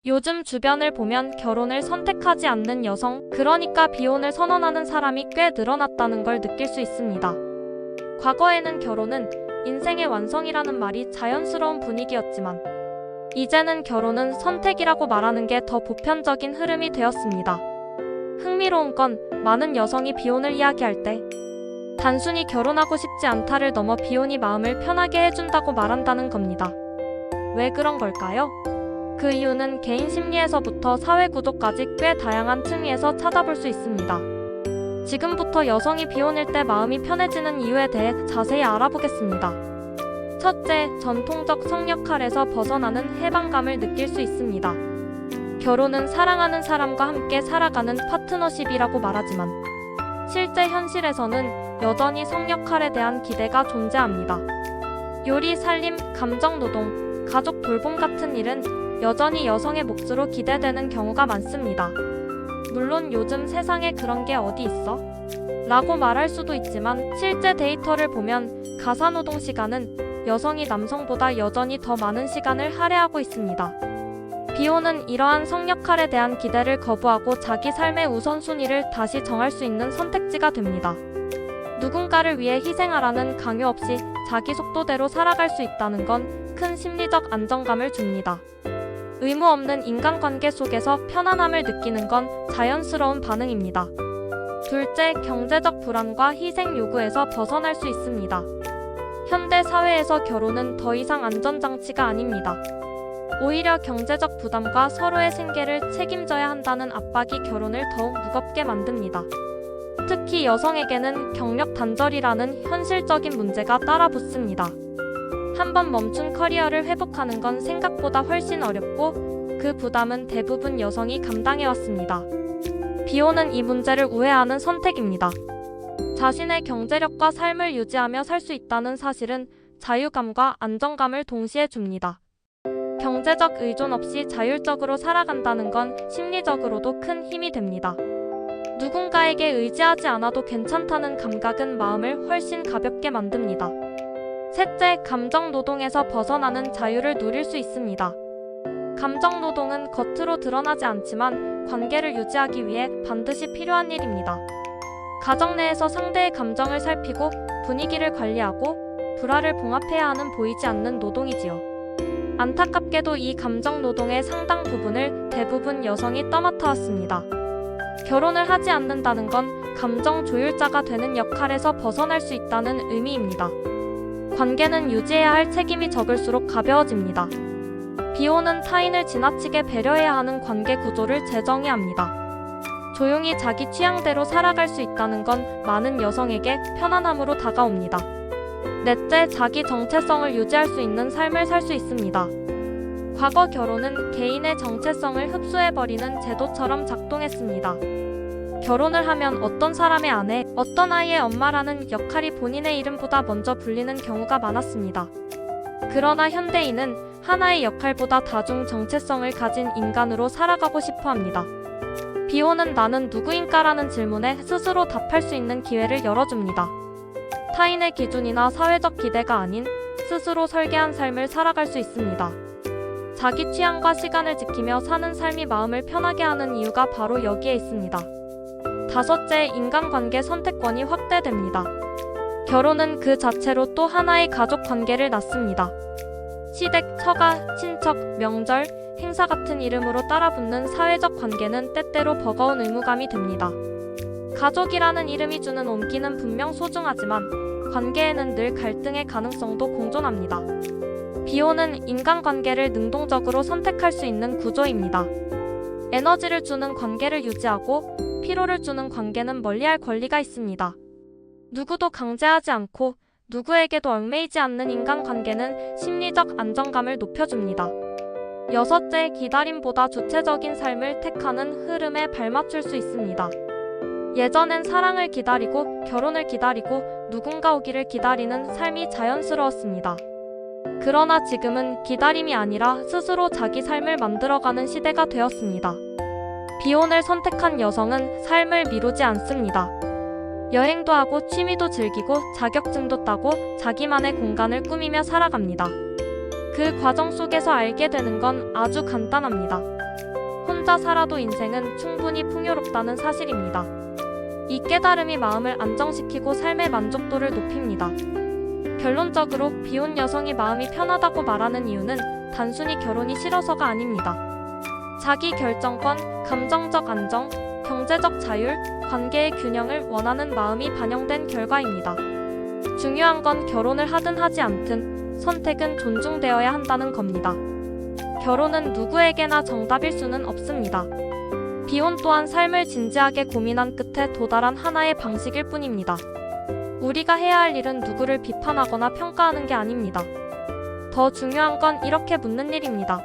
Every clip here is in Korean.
요즘 주변을 보면 결혼을 선택하지 않는 여성, 그러니까 비혼을 선언하는 사람이 꽤 늘어났다는 걸 느낄 수 있습니다. 과거에는 결혼은 인생의 완성이라는 말이 자연스러운 분위기였지만 이제는 결혼은 선택이라고 말하는 게 더 보편적인 흐름이 되었습니다. 흥미로운 건 많은 여성이 비혼을 이야기할 때 단순히 결혼하고 싶지 않다를 넘어 비혼이 마음을 편하게 해준다고 말한다는 겁니다. 왜 그런 걸까요? 그 이유는 개인 심리에서부터 사회 구조까지 꽤 다양한 층위에서 찾아볼 수 있습니다. 지금부터 여성이 비혼일 때 마음이 편해지는 이유에 대해 자세히 알아보겠습니다. 첫째, 전통적 성 역할에서 벗어나는 해방감을 느낄 수 있습니다. 결혼은 사랑하는 사람과 함께 살아가는 파트너십이라고 말하지만 실제 현실에서는 여전히 성 역할에 대한 기대가 존재합니다. 요리, 살림, 감정 노동, 가족 돌봄 같은 일은 여전히 여성의 몫으로 기대되는 경우가 많습니다. 물론 요즘 세상에 그런 게 어디 있어? 라고 말할 수도 있지만 실제 데이터를 보면 가사노동 시간은 여성이 남성보다 여전히 더 많은 시간을 할애하고 있습니다. 비혼은 이러한 성 역할에 대한 기대를 거부하고 자기 삶의 우선순위를 다시 정할 수 있는 선택지가 됩니다. 누군가를 위해 희생하라는 강요 없이 자기 속도대로 살아갈 수 있다는 건 큰 심리적 안정감을 줍니다. 의무 없는 인간관계 속에서 편안함을 느끼는 건 자연스러운 반응입니다. 둘째, 경제적 불안과 희생 요구에서 벗어날 수 있습니다. 현대 사회에서 결혼은 더 이상 안전장치가 아닙니다. 오히려 경제적 부담과 서로의 생계를 책임져야 한다는 압박이 결혼을 더욱 무겁게 만듭니다. 특히 여성에게는 경력 단절이라는 현실적인 문제가 따라붙습니다. 한번 멈춘 커리어를 회복하는 건 생각보다 훨씬 어렵고 그 부담은 대부분 여성이 감당해왔습니다. 비혼은 이 문제를 우회하는 선택입니다. 자신의 경제력과 삶을 유지하며 살 수 있다는 사실은 자유감과 안정감을 동시에 줍니다. 경제적 의존 없이 자율적으로 살아간다는 건 심리적으로도 큰 힘이 됩니다. 누군가에게 의지하지 않아도 괜찮다는 감각은 마음을 훨씬 가볍게 만듭니다. 셋째, 감정 노동에서 벗어나는 자유를 누릴 수 있습니다. 감정 노동은 겉으로 드러나지 않지만 관계를 유지하기 위해 반드시 필요한 일입니다. 가정 내에서 상대의 감정을 살피고 분위기를 관리하고 불화를 봉합해야 하는 보이지 않는 노동이지요. 안타깝게도 이 감정 노동의 상당 부분을 대부분 여성이 떠맡아 왔습니다. 결혼을 하지 않는다는 건 감정 조율자가 되는 역할에서 벗어날 수 있다는 의미입니다. 관계는 유지해야 할 책임이 적을수록 가벼워집니다. 비혼은 타인을 지나치게 배려해야 하는 관계 구조를 재정의합니다. 조용히 자기 취향대로 살아갈 수 있다는 건 많은 여성에게 편안함으로 다가옵니다. 넷째, 자기 정체성을 유지할 수 있는 삶을 살 수 있습니다. 과거 결혼은 개인의 정체성을 흡수해버리는 제도처럼 작동했습니다. 결혼을 하면 어떤 사람의 아내, 어떤 아이의 엄마라는 역할이 본인의 이름보다 먼저 불리는 경우가 많았습니다. 그러나 현대인은 하나의 역할보다 다중 정체성을 가진 인간으로 살아가고 싶어 합니다. 비혼은 나는 누구인가라는 질문에 스스로 답할 수 있는 기회를 열어줍니다. 타인의 기준이나 사회적 기대가 아닌 스스로 설계한 삶을 살아갈 수 있습니다. 자기 취향과 시간을 지키며 사는 삶이 마음을 편하게 하는 이유가 바로 여기에 있습니다. 다섯째, 인간관계 선택권이 확대됩니다. 결혼은 그 자체로 또 하나의 가족 관계를 낳습니다. 시댁, 처가, 친척, 명절, 행사 같은 이름으로 따라붙는 사회적 관계는 때때로 버거운 의무감이 됩니다. 가족이라는 이름이 주는 온기는 분명 소중하지만 관계에는 늘 갈등의 가능성도 공존합니다. 비혼은 인간관계를 능동적으로 선택할 수 있는 구조입니다. 에너지를 주는 관계를 유지하고 피로를 주는 관계는 멀리할 권리가 있습니다. 누구도 강제하지 않고 누구에게도 얽매이지 않는 인간관계는 심리적 안정감을 높여줍니다. 여섯째, 기다림보다 주체적인 삶을 택하는 흐름에 발맞출 수 있습니다. 예전엔 사랑을 기다리고 결혼을 기다리고 누군가 오기를 기다리는 삶이 자연스러웠습니다. 그러나 지금은 기다림이 아니라 스스로 자기 삶을 만들어가는 시대가 되었습니다. 비혼을 선택한 여성은 삶을 미루지 않습니다. 여행도 하고 취미도 즐기고 자격증도 따고 자기만의 공간을 꾸미며 살아갑니다. 그 과정 속에서 알게 되는 건 아주 간단합니다. 혼자 살아도 인생은 충분히 풍요롭다는 사실입니다. 이 깨달음이 마음을 안정시키고 삶의 만족도를 높입니다. 결론적으로 비혼 여성이 마음이 편하다고 말하는 이유는 단순히 결혼이 싫어서가 아닙니다. 자기 결정권, 감정적 안정, 경제적 자율, 관계의 균형을 원하는 마음이 반영된 결과입니다. 중요한 건 결혼을 하든 하지 않든 선택은 존중되어야 한다는 겁니다. 결혼은 누구에게나 정답일 수는 없습니다. 비혼 또한 삶을 진지하게 고민한 끝에 도달한 하나의 방식일 뿐입니다. 우리가 해야 할 일은 누구를 비판하거나 평가하는 게 아닙니다. 더 중요한 건 이렇게 묻는 일입니다.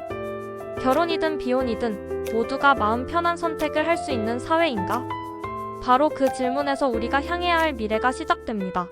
결혼이든 비혼이든 모두가 마음 편한 선택을 할 수 있는 사회인가? 바로 그 질문에서 우리가 향해야 할 미래가 시작됩니다.